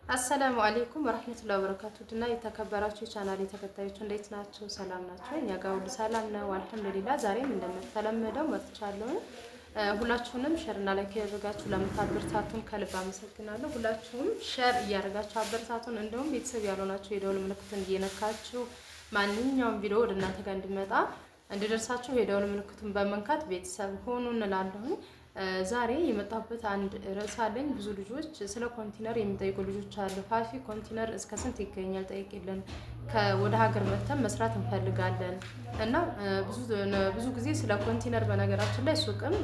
አሰላሙ አለይኩም ወራህመቱላሂ ወበረካቱ ድና የተከበራችሁ ቻናሌ ተከታዮች እንዴት ናችሁ? ሰላም ናችሁ? እኛ ጋር ሁሉ ሰላም ነው አልሐምዱሊላህ። ዛሬም እንደተለመደው መጥቻለሁ። ሁላችሁንም ሼር እና ላይክ ያደርጋችሁ ለምታበረታቱን ከልብ አመሰግናለሁ። ሁላችሁም ሼር እያደረጋችሁ አበረታቱን። እንደውም ቤተሰብ ያልሆናችሁ የደወል ምልክቱን እየነካችሁ ማንኛውም ቪዲዮ ወደ እናንተ ጋር እንዲደርሳችሁ የደወል ምልክቱን በመንካት ቤተሰብ ሆኑ እንላለሁ። ዛሬ የመጣሁበት አንድ ርዕስ አለኝ። ብዙ ልጆች ስለ ኮንቲነር የሚጠይቁ ልጆች አሉ። ፋፊ ኮንቲነር እስከ ስንት ይገኛል ጠይቂልን፣ ወደ ሀገር መተን መስራት እንፈልጋለን እና ብዙ ጊዜ ስለ ኮንቲነር በነገራችን ላይ ሱቅም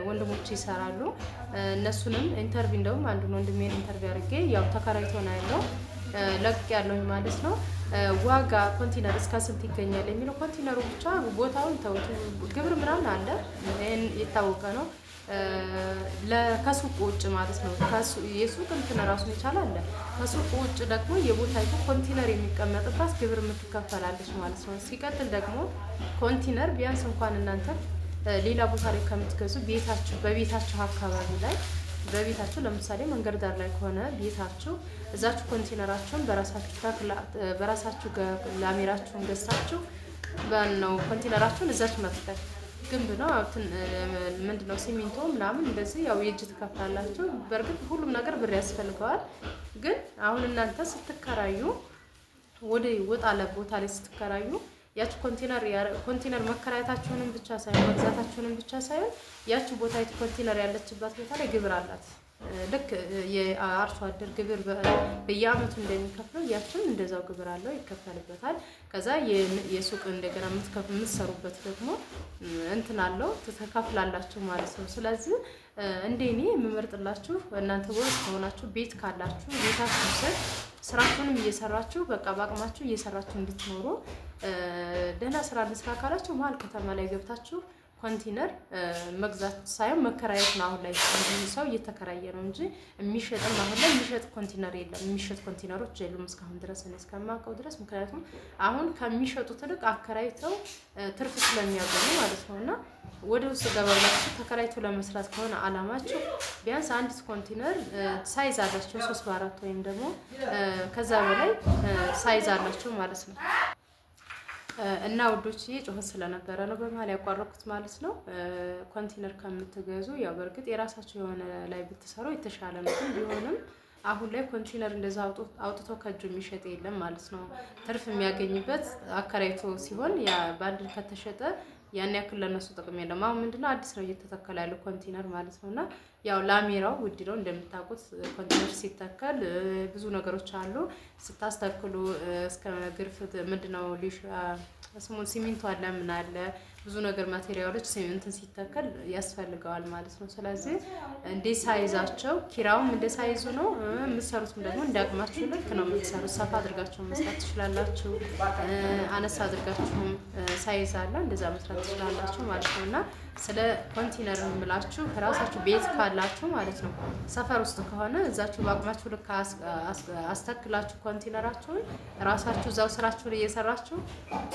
ወንድሞች ይሰራሉ። እነሱንም ኢንተርቪው እንደውም አንዱን ወንድሜን ኢንተርቪው አድርጌ ያው ተከራይቶ ነው ያለው ለቅ ያለውኝ ማለት ነው። ዋጋ ኮንቲነር እስከ ስንት ይገኛል የሚለው ኮንቲነሩ ብቻ ቦታውን ተውት፣ ግብር ምናምን አለ የታወቀ ነው። ከሱቅ ውጭ ማለት ነው። የሱቅ እንትን ራሱን ይቻላል። ከሱቅ ውጭ ደግሞ የቦታይቱ ኮንቲነር የሚቀመጥባት ግብር የምትከፈላለች ማለት ነው። ሲቀጥል ደግሞ ኮንቲነር ቢያንስ እንኳን እናንተ ሌላ ቦታ ላይ ከምትገዙ በቤታችሁ አካባቢ ላይ በቤታችሁ ለምሳሌ መንገድ ዳር ላይ ከሆነ ቤታችሁ እዛችሁ ኮንቲነራችሁን በራሳችሁ ላሜራችሁን ገዝታችሁ ነው ኮንቲነራችሁን እዛችሁ መትከል ግንብ ነው ምንድነው ሲሚንቶ ምናምን እንደዚህ ያው የእጅ ትከፍላላችሁ። በእርግጥ ሁሉም ነገር ብር ያስፈልገዋል። ግን አሁን እናንተ ስትከራዩ ወደ ወጣ ቦታ ላይ ስትከራዩ ያቺ ኮንቲነር መከራየታችሁንም ብቻ ሳይሆን መግዛታችሁንም ብቻ ሳይሆን ያቺ ቦታ ኮንቲነር ያለችበት ቦታ ላይ ግብር አላት። ልክ የአርሶ አደር ግብር በየአመቱ እንደሚከፍለው ያችን እንደዛው ግብር አለው ይከፈልበታል። ከዛ የሱቅ እንደገና የምትሰሩበት ደግሞ እንትን አለው ትከፍላላችሁ ማለት ነው። ስለዚህ እንደኔ የምመርጥላችሁ እናንተ ወይስ ከሆናችሁ ቤት ካላችሁ ቤታችሁ ስር ስራችሁንም እየሰራችሁ በቃ በአቅማችሁ እየሰራችሁ እንድትኖሩ ደህና ስራ ልስራ ካላችሁ መሀል ከተማ ላይ ገብታችሁ ኮንቲነር መግዛት ሳይሆን መከራየት ነው። አሁን ላይ ሰው እየተከራየ ነው እንጂ የሚሸጥም አሁን ላይ የሚሸጥ ኮንቲነር የለም። የሚሸጥ ኮንቲነሮች የሉም እስካሁን ድረስ እኔ እስከማውቀው ድረስ። ምክንያቱም አሁን ከሚሸጡት ይልቅ አከራይተው ትርፍ ስለሚያገኙ ማለት ነው። እና ወደ ውስጥ ገባ ብላችሁ ተከራይቶ ለመስራት ከሆነ አላማችሁ ቢያንስ አንድ ኮንቲነር ሳይዝ አላቸው 3 በ4 ወይም ደግሞ ከዛ በላይ ሳይዝ አላቸው ማለት ነው። እና ውዶች ጮኸት ስለነበረ ነው በመሀል ያቋረጥኩት ማለት ነው። ኮንቲነር ከምትገዙ ያው በእርግጥ የራሳቸው የሆነ ላይ ብትሰሩ የተሻለ ነው። ግን ቢሆንም አሁን ላይ ኮንቲነር እንደዛ አውጥቶ ከእጁ የሚሸጥ የለም ማለት ነው። ትርፍ የሚያገኝበት አከራይቶ ሲሆን ያ ባንድ ከተሸጠ ያን ያክል ለነሱ ጥቅም የለም። አሁን ምንድነው አዲስ ነው እየተተከለ ያለው ኮንቲነር ማለት ነውና ያው ላሜራው ውድ ነው እንደምታውቁት። ኮንቲነር ሲተከል ብዙ ነገሮች አሉ ስታስተክሉ እስከ ግርፍ ምንድነው ሊሽ ስሙን ሲሚንቶ አለ ምን አለ ብዙ ነገር ማቴሪያሎች እንትን ሲተከል ያስፈልገዋል ማለት ነው። ስለዚህ እንደ ሳይዛቸው ኪራውም እንደ ሳይዙ ነው የምትሰሩትም ደግሞ እንዳቅማችሁ ልክ ነው የምትሰሩት። ሰፋ አድርጋችሁ መስራት ትችላላችሁ፣ አነሳ አድርጋችሁም ሳይዝ አለ እንደዛ መስራት ትችላላችሁ ማለት ነው። እና ስለ ኮንቲነር የምላችሁ ራሳችሁ ቤት ካላችሁ ማለት ነው። ሰፈር ውስጥ ከሆነ እዛችሁ በአቅማችሁ ልክ አስተክላችሁ ኮንቲነራችሁን ራሳችሁ እዛው ስራችሁን እየሰራችሁ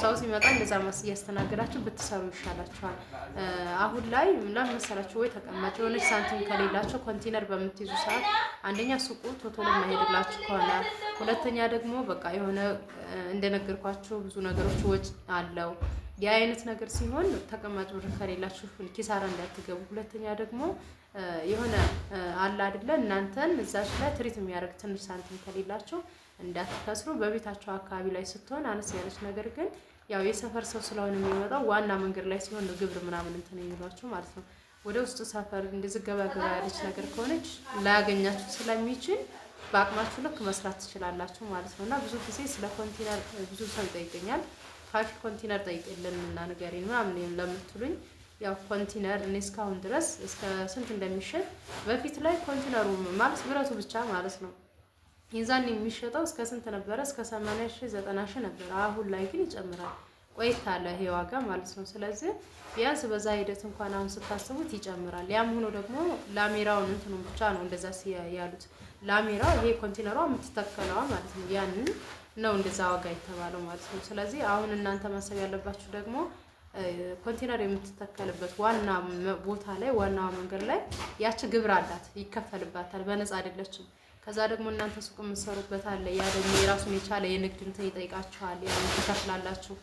ሰው ሲመጣ እንደዛ እያስተናገዳችሁ ብትሰሩ ይሻላችኋል። አሁን ላይ ለምን መሰላችሁ ወይ ተቀማጭ የሆነች ሳንቲም ከሌላችሁ ኮንቲነር በምትይዙ ሰዓት አንደኛ ሱቁ ቶሎ ማይሄድላችሁ ከሆነ፣ ሁለተኛ ደግሞ በቃ የሆነ እንደነገርኳችሁ ብዙ ነገሮች ወጪ አለው። የአይነት ነገር ሲሆን ተቀማጭ ብር ከሌላችሁ ኪሳራ እንዳትገቡ። ሁለተኛ ደግሞ የሆነ አለ አይደለ እናንተን እዛች ላይ ትሪት የሚያደርግ ትንሽ ሳንቲም ከሌላችሁ እንዳትከስሩ። በቤታቸው አካባቢ ላይ ስትሆን አነስ ያለች ነገር ግን ያው የሰፈር ሰው ስለሆነ የሚመጣው ዋና መንገድ ላይ ሲሆን ግብር ምናምን እንትን የሚሏቸው ማለት ነው። ወደ ውስጥ ሰፈር እንደዚህ ገባ ያለች ነገር ከሆነች ላያገኛችሁ ስለሚችል በአቅማችሁ ልክ መስራት ትችላላችሁ ማለት ነው። እና ብዙ ጊዜ ስለ ኮንቲነር ብዙ ሰው ይጠይቀኛል። ፋፊ ኮንቲነር ጠይቅልን እና ንገሪን ምናምን ለምትሉኝ ያው ኮንቲነር እኔ እስካሁን ድረስ እስከ ስንት እንደሚሸጥ በፊት ላይ ኮንቲነሩ ማለት ብረቱ ብቻ ማለት ነው ይዛን የሚሸጠው እስከ ስንት ነበረ? እስከ 80,000 90,000 ነበር። አሁን ላይ ግን ይጨምራል። ቆይታለ ይሄ ዋጋ ማለት ነው። ስለዚህ ቢያንስ በዛ ሂደት እንኳን አሁን ስታስቡት ይጨምራል። ያም ሆኖ ደግሞ ላሜራውን እንትኑን ብቻ ነው እንደዛ ያሉት። ላሜራው ይሄ ኮንቲነሯ የምትተከለዋ ማለት ነው ያንን ነው እንደዛ ዋጋ የተባለው ማለት ነው። ስለዚህ አሁን እናንተ ማሰብ ያለባችሁ ደግሞ ኮንቴነር የምትተከልበት ዋና ቦታ ላይ ዋናው መንገድ ላይ ያቺ ግብር አላት ይከፈልባታል። በነፃ አይደለችም። ከዛ ደግሞ እናንተ ሱቅ የምትሰሩበት አለ። ያ ደግሞ የራሱን የቻለ የንግድ እንትን ይጠይቃችኋል። ያን ትከፍላላችሁ።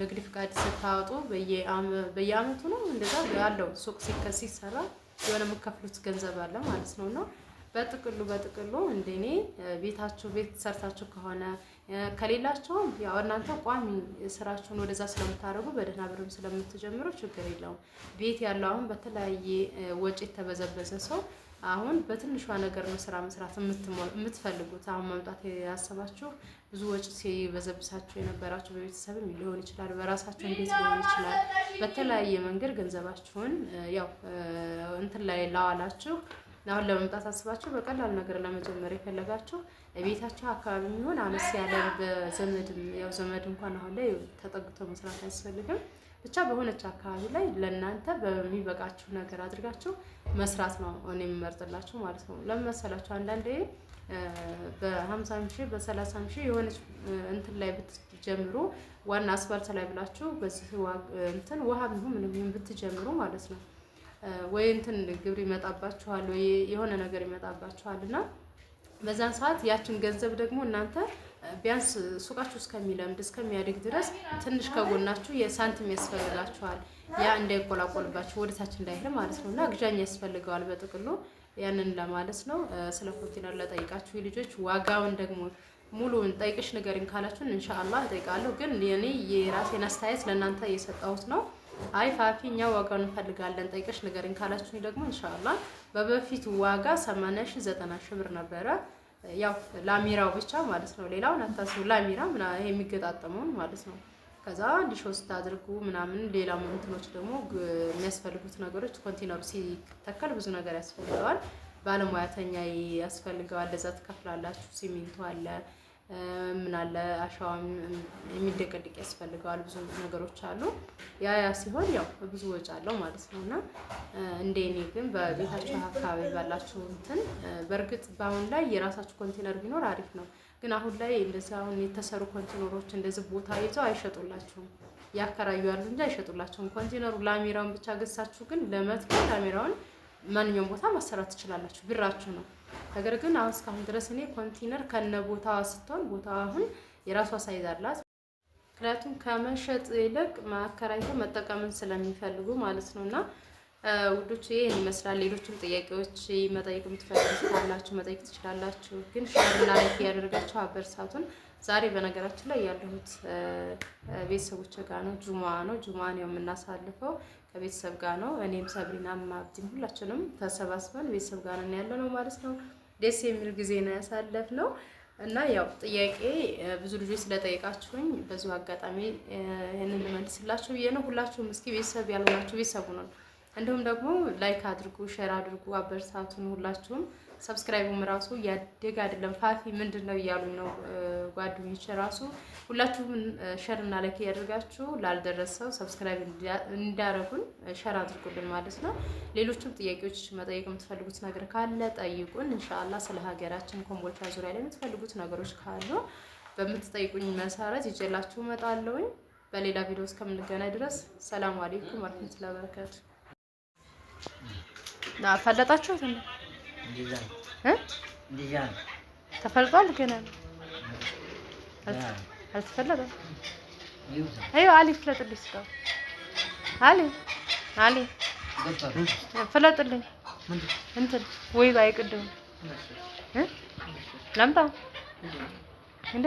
ንግድ ፍቃድ ስታወጡ በየአመቱ ነው እንደዛ ያለው ሱቅ ሲሰራ የሆነ የምከፍሉት ገንዘብ አለ ማለት ነው። እና በጥቅሉ እንደኔ ቤታችሁ ቤት ሰርታችሁ ከሆነ ከሌላችሁም ያው እናንተ ቋሚ ስራችሁን ወደዛ ስለምታደርጉ በደህና ብርም ስለምትጀምሩ ችግር የለውም። ቤት ያለው አሁን በተለያየ ወጪ የተበዘበዘ ሰው አሁን በትንሿ ነገር ነው ስራ መስራት የምትፈልጉት። አሁን መምጣት ያሰባችሁ ብዙ ወጪ ሲበዘብሳችሁ የነበራችሁ በቤተሰብም ሊሆን ይችላል፣ በራሳችሁ ቤት ሊሆን ይችላል። በተለያየ መንገድ ገንዘባችሁን ያው እንትን ላይ ላዋላችሁ አሁን ለመምጣት አስባችሁ በቀላል ነገር ለመጀመር የፈለጋችሁ ቤታችሁ አካባቢ የሚሆን አነስ ያለ በዘመድም ያው ዘመድ እንኳን አሁን ላይ ተጠግቶ መስራት አያስፈልግም። ብቻ በሆነች አካባቢ ላይ ለእናንተ በሚበቃችሁ ነገር አድርጋችሁ መስራት ነው እኔ የምመርጥላችሁ ማለት ነው። ለምን መሰላችሁ? አንዳንዴ በ50 ሺህ በ30 ሺህ የሆነች እንትን ላይ ብትጀምሩ ዋና አስፋልት ላይ ብላችሁ በዚህ እንትን ውሃ ቢሆን ምንም ብትጀምሩ ማለት ነው ወይ እንትን ግብር ይመጣባችኋል ወይ የሆነ ነገር ይመጣባችኋል። እና በዛን ሰዓት ያችን ገንዘብ ደግሞ እናንተ ቢያንስ ሱቃችሁ እስከሚለምድ እስከሚያድግ ድረስ ትንሽ ከጎናችሁ የሳንቲም ያስፈልጋችኋል። ያ እንዳይቆላቆልባችሁ ወደታች እንዳይሄድ ማለት ነው። እና ግዣኝ ያስፈልገዋል በጥቅሉ ያንን ለማለት ነው። ስለ ኮንቲነር ለጠይቃችሁ ልጆች ዋጋውን ደግሞ ሙሉውን ጠይቅሽ ንገሪኝ ካላችሁን ኢንሻአላህ እጠይቃለሁ። ግን እኔ የራሴን አስተያየት ለእናንተ እየሰጠሁት ነው። አይ ፋፊ እኛ ዋጋውን እንፈልጋለን ጠይቀሽ ንገሪኝ ካላችሁኝ ደግሞ ኢንሻአላህ በበፊቱ ዋጋ 80 ሺህ 90 ሺህ ብር ነበረ። ያው ላሚራው ብቻ ማለት ነው። ሌላውን አታስቡ። ላሚራ ይሄ የሚገጣጠመው ማለት ነው። ከዛ ዲሽ ውስጥ አድርጉ ምናምን ሌላ እንትኖች ደግሞ የሚያስፈልጉት ነገሮች ኮንቲነሩ ሲተከል ብዙ ነገር ያስፈልገዋል። ባለሙያተኛ ያስፈልገዋል። ለዛ ትከፍላላችሁ። ሲሚንቶ አለ ምን አለ አሻዋም የሚደቀድቅ ያስፈልገዋል። ብዙ ነገሮች አሉ። ያ ሲሆን ያው ብዙ ወጪ አለው ማለት ነውና እንደኔ ግን በቤታችሁ አካባቢ ባላችሁ እንትን በእርግጥ በአሁን ላይ የራሳችሁ ኮንቴነር ቢኖር አሪፍ ነው። ግን አሁን ላይ እንደዚህ አሁን የተሰሩ ኮንቴነሮች እንደዚህ ቦታ ይዘው አይሸጡላችሁም። ያከራዩ ያሉ እንጂ አይሸጡላችሁም። ኮንቴነሩ ላሚራውን ብቻ ገዝታችሁ ግን ለመትከል ላሚራውን ማንኛውም ቦታ ማሰራት ትችላላችሁ። ብራችሁ ነው። ነገር ግን አሁን እስካሁን ድረስ እኔ ኮንቲነር ከነ ቦታዋ ስትሆን ቦታዋ አሁን የራሷ ሳይዝ አላት። ምክንያቱም ከመሸጥ ይልቅ ማከራየት መጠቀምን ስለሚፈልጉ ማለት ነውና ውዶች ይሄን ይመስላል። ሌሎችም ጥያቄዎች መጠየቅ የምትፈልጉት ካላችሁ መጠየቅ ትችላላችሁ። ግን ሼር እና ላይክ ያደርጋችሁ አበርሳቱን። ዛሬ በነገራችን ላይ ያለሁት ቤተሰቦች ጋር ነው። ጁማን የምናሳልፈው ከቤተሰብ ጋር ነው። እኔም ሰብሪናም አብዲም ሁላችንም ተሰባስበን ቤተሰብ ጋር ነው ያለነው ማለት ነው። ደስ የሚል ጊዜ ነው ያሳለፍነው እና ያው ጥያቄ ብዙ ልጆች ስለጠየቃችሁኝ በዚሁ አጋጣሚ ይሄንን ልመልስላችሁ ብዬ ነው። ሁላችሁም እስኪ ቤተሰብ ያልሆናችሁ ቤተሰቡ ነው። እንዲሁም ደግሞ ላይክ አድርጉ፣ ሼር አድርጉ፣ አበርታቱን። ሁላችሁም ሰብስክራይቡም ራሱ ያደግ አይደለም ፋፊ ምንድነው እያሉ ነው ጓደኞቼ ራሱ። ሁላችሁም ሼር እና ላይክ ያደርጋችሁ ላልደረሰው ሰብስክራይብ እንዳረጉን ሼር አድርጉልን ማለት ነው። ሌሎችም ጥያቄዎች መጠየቅ የምትፈልጉት ነገር ካለ ጠይቁን። ኢንሻአላህ ስለ ሀገራችን ኮምቦልቻ ዙሪያ ላይ የምትፈልጉት ነገሮች ካሉ በምትጠይቁኝ መሰረት ይዤላችሁ እመጣለሁኝ። በሌላ ቪዲዮ እስከምንገናኝ ድረስ ሰላም አለይኩም ወራህመቱላሂ ወበረካቱ። ፈለጣችሁት እንዴ? ተፈልጧል ገና አልተፈለጠም። አዩ አሊ ፍለጥልኝ እስካሁን አሊ ፍለጥልኝ እንትን ወይ ባይቅድም ላምጣው እንዴ